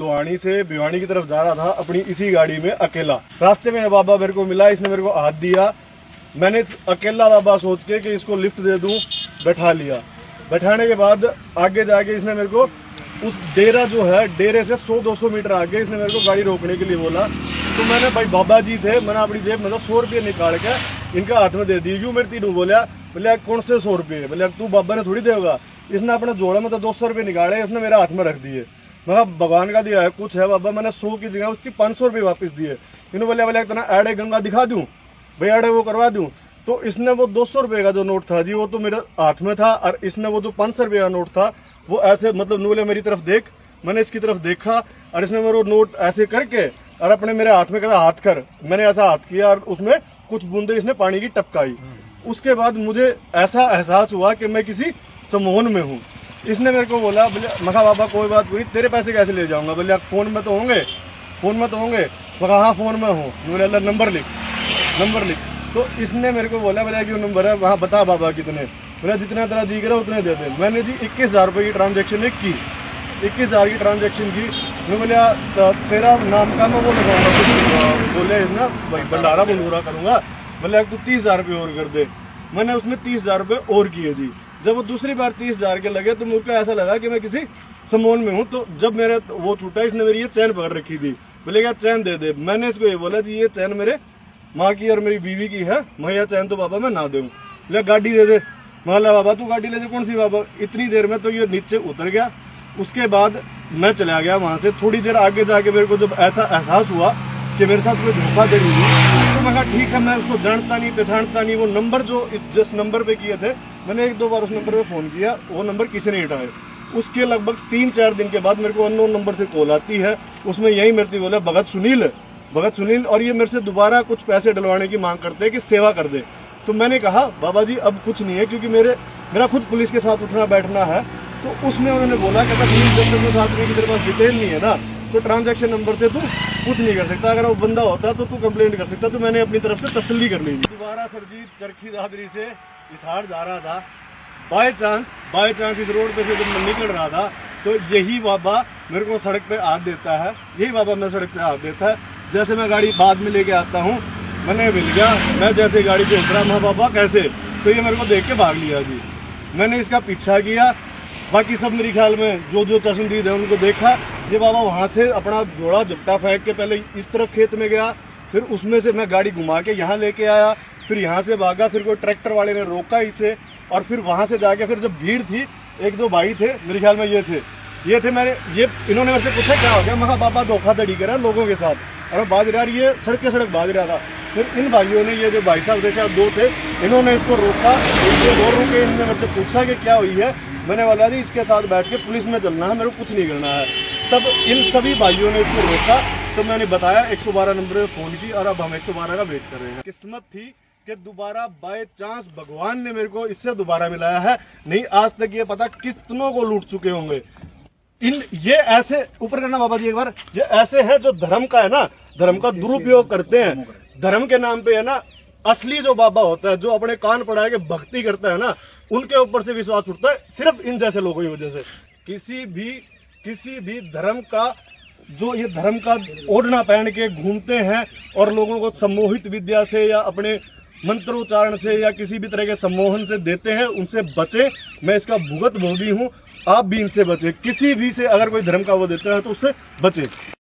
लोहानी से भिवानी की तरफ जा रहा था अपनी इसी गाड़ी में अकेला। रास्ते में बाबा मेरे को मिला, इसने मेरे को हाथ दिया। मैंने अकेला बाबा सोच के कि इसको लिफ्ट दे दूं, बैठा लिया। बैठाने के बाद आगे जाके इसने मेरे को उस डेरा जो है, डेरे से 100-200 मीटर आगे इसने मेरे को गाड़ी रोकने के लिए बोला। तो मैंने, भाई बाबा जी थे, मैंने अपनी जेब में 100 रुपये निकाल के इनका हाथ में दे दिए। यूँ मेरे तीनों बोलिया, बोले कौन से 100 रुपये? बोले तू बाबा ने थोड़ी देगा। इसने अपने जोड़े में तो 200 रुपये निकाले, उसने मेरे हाथ में रख दिए। मैं भगवान का दिया है कुछ है बाबा, मैंने 100 की जगह उसकी 500 रुपये वापस दिए। इन्होंने बोले इतना एडे गंगा दिखा दूं भाई, एडे वो करवा दूं। तो इसने वो 200 रुपये का जो नोट था जी, वो तो मेरे हाथ में था, और इसने वो जो 500 रुपये का नोट था वो ऐसे, मतलब बोले मेरी तरफ देख। मैंने इसकी तरफ देखा और इसने मेरे नोट ऐसे करके और अपने मेरे हाथ में कहा हाथ कर। मैंने ऐसा हाथ किया और उसमें कुछ बूंदे इसने पानी की टपकाई। उसके बाद मुझे ऐसा एहसास हुआ कि मैं किसी सम्मोहन में हूँ। इसने मेरे को बोला, बोले मखा बाबा कोई बात नहीं, तेरे पैसे कैसे ले जाऊंगा? बोले फोन में तो होंगे, फोन में तो होंगे। मखा हाँ फोन में हूँ। बोले अल्लाह नंबर लिख, नंबर लिख। तो इसने मेरे को बोला, बोला क्यों नंबर है वहाँ बता बाबा कितने? बोला जितना तेरा जी करा उतने दे दे। मैंने जी 21,000 रुपये की ट्रांजेक्शन की, 21,000 की ट्रांजेक्शन की। मैं बोला तेरा नाम का मैं वो लगाऊंगा, बोले ना भाई भंडारा बंडूरा करूंगा। बोले तू 30,000 रुपये और कर दे। मैंने उसमें 30,000 रुपये और किए जी। जब वो दूसरी बार 30,000 के लगे तो मुझको ऐसा लगा कि मैं किसी सम्मोहन में हूँ। तो जब मेरे वो छूटा, इसने मेरी ये चैन पकड़ रखी थी। बोले क्या चैन दे दे। मैंने इसको ये बोला जी ये चैन मेरे माँ की और मेरी बीवी की है, मैं यह चैन तो बाबा मैं ना दूँ। बोले गाड़ी दे दे। मान बाबा तू गाड़ी ले दे। कौन सी बाबा? इतनी देर में तो ये नीचे उतर गया। उसके बाद मैं चला गया वहां से। थोड़ी देर आगे जाके मेरे को जब ऐसा एहसास हुआ कि मेरे साथ कोई धोखाधड़ी हुई, तो मैं कहा ठीक है, मैं उसको जानता नहीं पहचानता नहीं। वो नंबर जो जिस नंबर पे किए थे, मैंने 1-2 बार उस नंबर पे फोन किया, वो नंबर किसी नहीं उठाया। उसके लगभग 3-4 दिन के बाद मेरे को अननोन नंबर से कॉल आती है। उसमें यही मेरे बोला भगत सुनील, और ये मेरे से दोबारा कुछ पैसे डलवाने की मांग करते हैं कि सेवा कर दे। तो मैंने कहा बाबा जी अब कुछ नहीं है, क्योंकि मेरा खुद पुलिस के साथ उठना बैठना है। तो उसमें उन्होंने बोला कि पुलिस साथ में तेरे पास डिटेल नहीं है ना, तो ट्रांजैक्शन नंबर से तू कुछ नहीं कर सकता। अगर वो बंदा होता तो तू कंप्लेंट कर सकता। तो मैंने अपनी तरफ से तसल्ली कर ली। दोबारा सर जी चरखी दादरी से हिसार जा रहा था, बाय चांस इस रोड पे से जब मैं निकल रहा था तो यही बाबा मेरे को सड़क पे हाथ देता है। यही बाबा मेरे सड़क से हाथ देता है। जैसे मैं गाड़ी बाद में लेके आता हूँ, मैंने मिल गया, मैं जैसे गाड़ी से उतरा, मैं बाबा कैसे, तो ये मेरे को देख के भाग लिया जी। मैंने इसका पीछा किया। बाकी सब मेरे ख्याल में जो चश्मदीद है उनको देखा। ये बाबा वहां से अपना जोड़ा झपटा फेंक के पहले इस तरफ खेत में गया, फिर उसमें से मैं गाड़ी घुमा के यहाँ लेके आया, फिर यहाँ से भागा। फिर कोई ट्रैक्टर वाले ने रोका इसे, और फिर वहां से जाके फिर जब भीड़ थी, 1-2 भाई थे मेरे ख्याल में, ये थे इन्होंने मेरे से पूछा क्या हो गया। मैं बाबा धोखाधड़ी करा लोगों के साथ, और बाज रहा, ये सड़क के सड़क बाज रहा था। फिर इन भाइयों ने, ये जो भाई साहब थे, शायद 2 थे, इन्होंने इसको रोका। और रुके, इन्होंने मेरे से पूछा कि क्या हुई है। मैंने बोला जी इसके साथ बैठ के पुलिस में चलना है, मेरे को कुछ नहीं करना है। तब इन सभी भाइयों ने इसको रोका। तो मैंने बताया 112 नंबर पे फोन की, और अब हम 112 का वेट कर रहे हैं। किस्मत थी कि दोबारा बाय चांस भगवान ने मेरे को इससे दोबारा मिलाया है। नहीं आज तक ये पता कितनों को लूट चुके होंगे। ये ऐसे ऊपर करना बाबा जी एक बार, ये ऐसे है जो धर्म का है ना, धर्म का दुरुपयोग करते हैं। धर्म के नाम पे है ना, असली जो बाबा होता है, जो अपने कान पड़ा के भक्ति करता है ना, उनके ऊपर से विश्वास उठता है सिर्फ इन जैसे लोगों की वजह से। किसी भी धर्म का, जो ये धर्म का ओढ़ना पहन के घूमते हैं और लोगों को सम्मोहित विद्या से या अपने मंत्रोच्चारण से या किसी भी तरह के सम्मोहन से देते हैं, उनसे बचे। मैं इसका भुगत भोगी हूँ, आप भी इनसे बचे। किसी भी से अगर कोई धर्म का वो देता है तो उससे बचे।